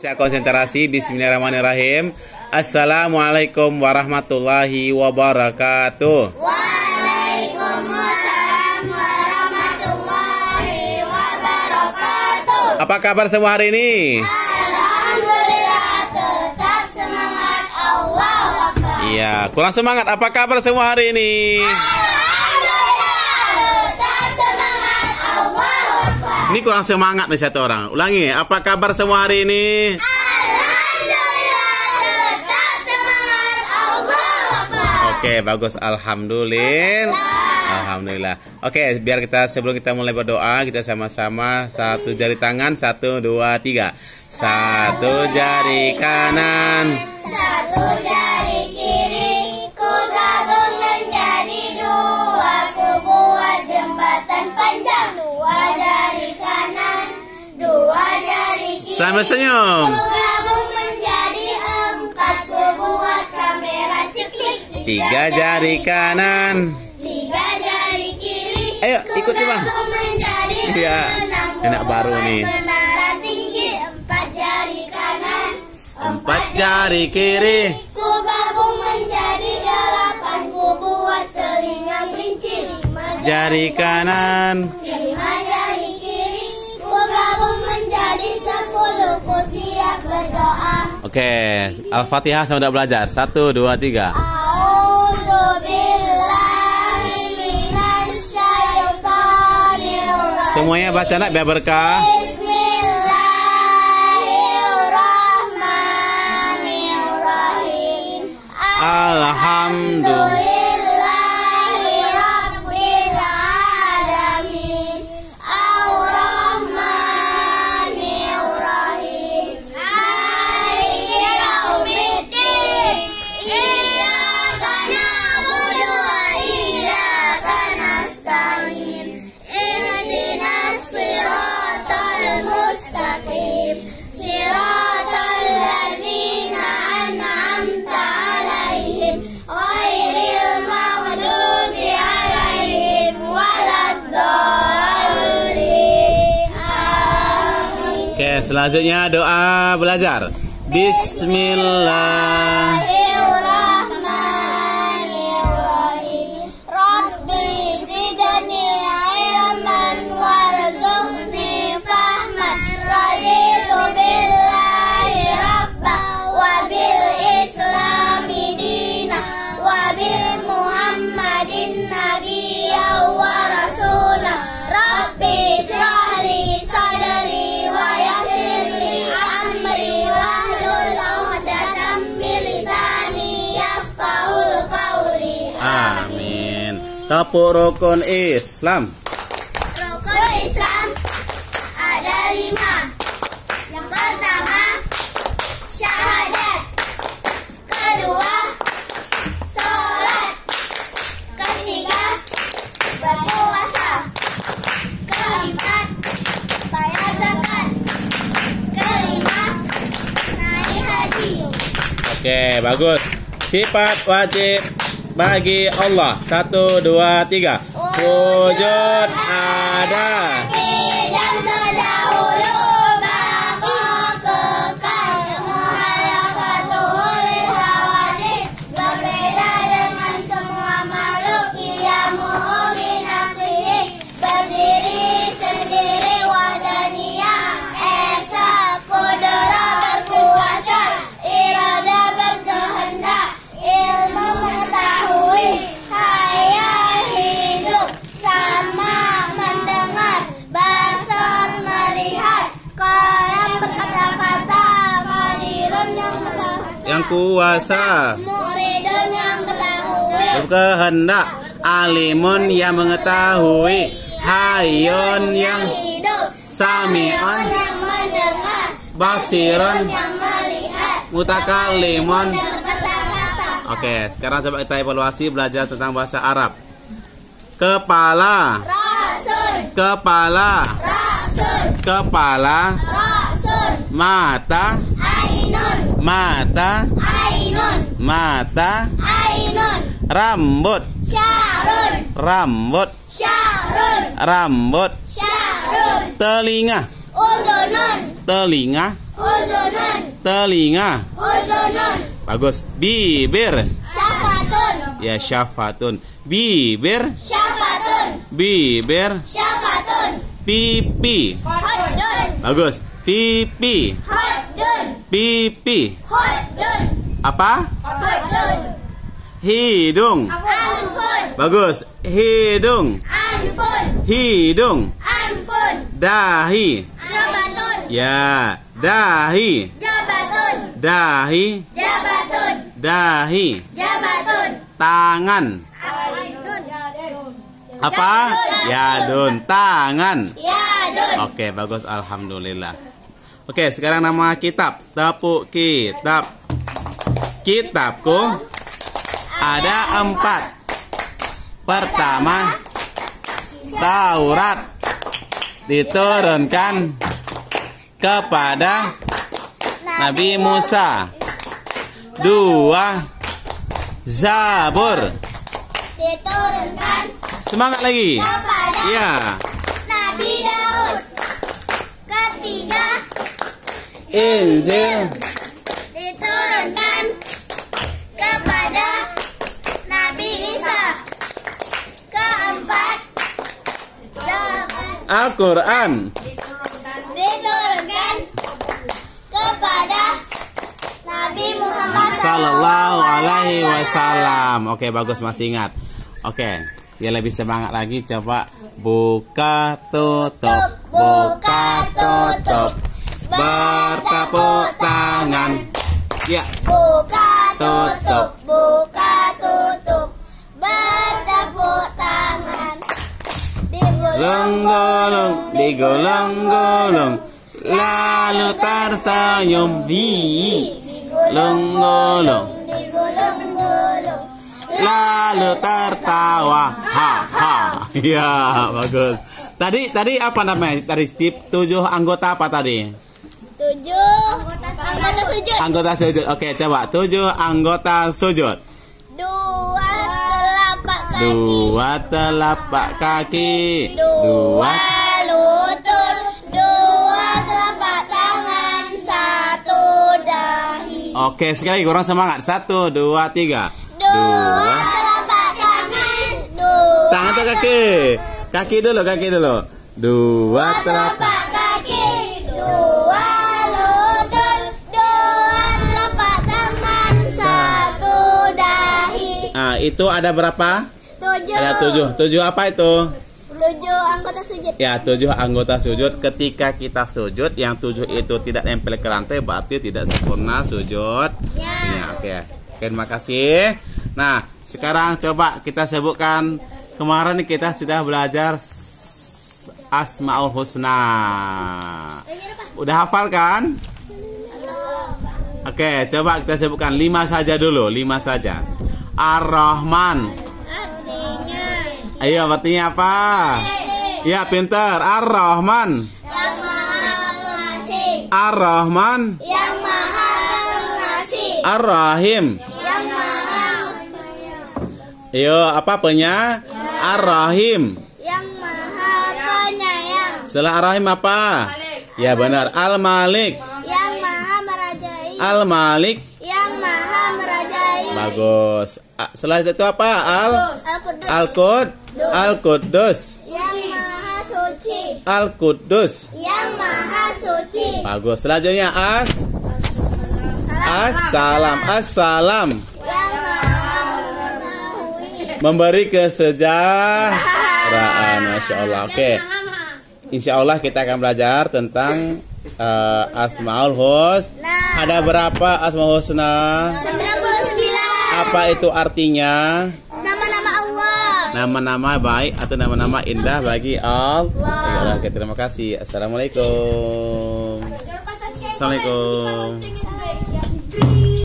Saya konsentrasi. Bismillahirrahmanirrahim. Assalamualaikum warahmatullahi wabarakatuh. Waalaikumsalam warahmatullahi wabarakatuh. Apa kabar semua hari ini? Alhamdulillah, tetap semangat. Allahu Akbar. Iya, kurang semangat. Apa kabar semua hari ini? Alhamdulillah, tetap semangat. Allahu Akbar. Ini kurang semangat nih satu orang. Ulangi, apa kabar semua hari ini? Alhamdulillah, tetap semangat. Allahu Akbar. Oke, bagus. Alhamdulillah. Oke, biar kita sebelum kita mulai berdoa, kita sama-sama satu jari tangan, 1, 2, 3. Satu jari kanan, Satu jari kiri, ku gabung menjadi dua, ku buat jembatan panjang. Dua jari kanan, dua jari kiri, sambil senyum. ku gabung menjadi empat, ku buat kamera ciklik. 3 jari kanan. 3 jari kiri, Ayo, ku ikuti, Bang. gabung menjadi Iya, 6, ku enak baru buat nih. menara tinggi. 4 jari kanan, 4 jari kiri. ku gabung menjadi 8, ku buat telinga kelinci. 5 Jari kanan. 5 jari kiri, ku gabung menjadi 10, ku siap berdoa. Oke, Al-Fatihah sama udah belajar. 1, 2, 3. A'udzubillahi minasyaitonir Semuanya baca nak biar berkah. Bismillahirrahmanirrahim. Alhamdulillah. Alhamdulillahirabbil alamin. Ar-Rahmanir-Rahim. Maliki yaumiddin. Iyyaka na'budu wa iyyaka nasta'in. Ihdinas siratal mustaqim. Siratal ladzina an'amta 'alaihim ghairil maghdubi 'alaihim waladdallin. Amin. Oke, selanjutnya doa belajar. Bismillah. Bismillahirrahmanirrahim. Rabbi zidni ilman warzuqni fahman. Raditu billahi rabba wa bil islami dina wa bil muhammadin nabiyya wa rasula. Rabbi shrah li sadri wa yassir li amri wahlul 'uqdatam min lisani yafqahul qawli. Amin. Tepuk rukun Islam. Rukun Islam ada 5. Yang pertama, syahadat. Kedua, sholat. Ketiga, berpuasa. Keempat, bayar zakat. Kelima, naik haji. Oke, bagus. Sifat wajib bagi Allah. 1, 2, 3. Wujud ada. Dan terdahulu bakal kekal. Muhalafatuhul hawadis. Berbeda dengan semua makhluk. Ia mu'min nafsihi. Berdiri sendiri wahdaniyah. Esa kudera berkuasa. Irada berkehendak. Ilmu mengetahui. Hayat hidup. Sama mendengar. Basar melihat. Kalam berkata-kata. Qadirun yang ketahui. Yang kuasa, Muridun yang ketahui. berkehendak, alimun yang mengetahui, hayyun yang hidup. sami'un, Yang mendengar. basirun, Yang melihat. mutakallimun. Yang berkata-kata. Oke, sekarang coba kita evaluasi belajar tentang bahasa Arab. Kepala, Rasul. kepala, Rasul. kepala, Rasul. mata, Ainun. mata, Ainun. mata, Ainun. rambut, Syarun. rambut, Syarun. rambut, Syarun. telinga, Udunun. telinga, Uzunun. Telinga. Uzunun. Bagus. Bibir. Syafatun. Ya, syafatun. Bibir. Syafatun. Bibir. Syafatun. Pipi. Haddun. Bagus. Pipi. Haddun. Pipi. Haddun. Apa? Haddun. Hidung. Anfun. Bagus. Hidung. Anfun. Hidung. Anfun. Dahi. Jabatun. Ya, dahi. Jabatun. Dahi. Jabatun. Dahi. Jabatun. Tangan. Apa? Yadun. Yadun. Tangan. Yadun. Oke, bagus. Alhamdulillah. Oke, sekarang nama kitab. Tepuk kitab. Kitabku ada 4. Pertama, Taurat diturunkan kepada Nabi Musa. 2, Zabur. Diturunkan Semangat lagi. kepada Ya. Nabi Daud. Ketiga, Injil. diturunkan kepada Nabi Isa. Keempat, Al-Quran. diturunkan kepada Nabi Muhammad Sallallahu alaihi wasallam. Oke, bagus, masih ingat. Oke, biar lebih semangat lagi, coba buka tutup, buka tutup, bertepuk tangan. Ya, Buka Tutup. buka tutup, bertepuk tangan. gulung-gulung, digulung-gulung, lalu tersenyum. Gulung-gulung, Digulung-gulung, lalu tertawa. Ha ha. Ya, bagus. Tadi apa namanya? Tadi Steve, 7 anggota apa tadi? 7 anggota sujud. Anggota sujud. Oke, coba 7 anggota sujud. 2 telapak kaki. 2 telapak kaki. 2 2. lutut. 2 telapak tangan. 1 dahi. Oke, sekali lagi, kurang semangat. 1, 2, 3. 2 telapak tangan. 2 Tangan atau kaki? Kaki dulu, kaki dulu. 2 telapak. kaki. 2 lutut. 2 telapak tangan. 1 dahi. Nah, itu ada berapa? 7. Ada 7. 7 apa itu? 7 anggota sujud. Ya, 7 anggota sujud. Ketika kita sujud, yang 7 itu tidak nempel ke lantai, berarti tidak sempurna sujud. Ya, oke. Terima kasih. Nah, sekarang coba kita sebutkan. Kemarin kita sudah belajar Asmaul Husna. Udah hafal kan? Oke, coba kita sebutkan 5 saja dulu, 5 saja. Ar-Rahman. Artinya Ayo, artinya apa? Ya, pintar. Ar-Rahman. yang maha pengasih, Ar-Rahman. yang maha pengasih, Ar-Rahim. yang maha Ayo, apa punya? Ar-Rahim. yang maha penyayang, Setelah Ar-Rahim apa? Ya, benar. Al-Malik. yang maha merajai, Al-Malik. yang maha merajai. Bagus. Setelah itu apa? Al-Qudus, Al-Quddus. yang maha suci, Al-Quddus. yang maha suci. Bagus. Selanjutnya As-Salam. As-Salam. Yang maha mengetahui. Memberi kesejahteraan. Masya Allah. Oke. Insya Allah kita akan belajar tentang Asmaul Husna. Ada berapa Asmaul Husna? 99 Apa itu artinya? nama-nama Allah. Nama-nama baik atau nama-nama indah bagi Allah. Oke, terima kasih. Assalamualaikum. Assalamualaikum.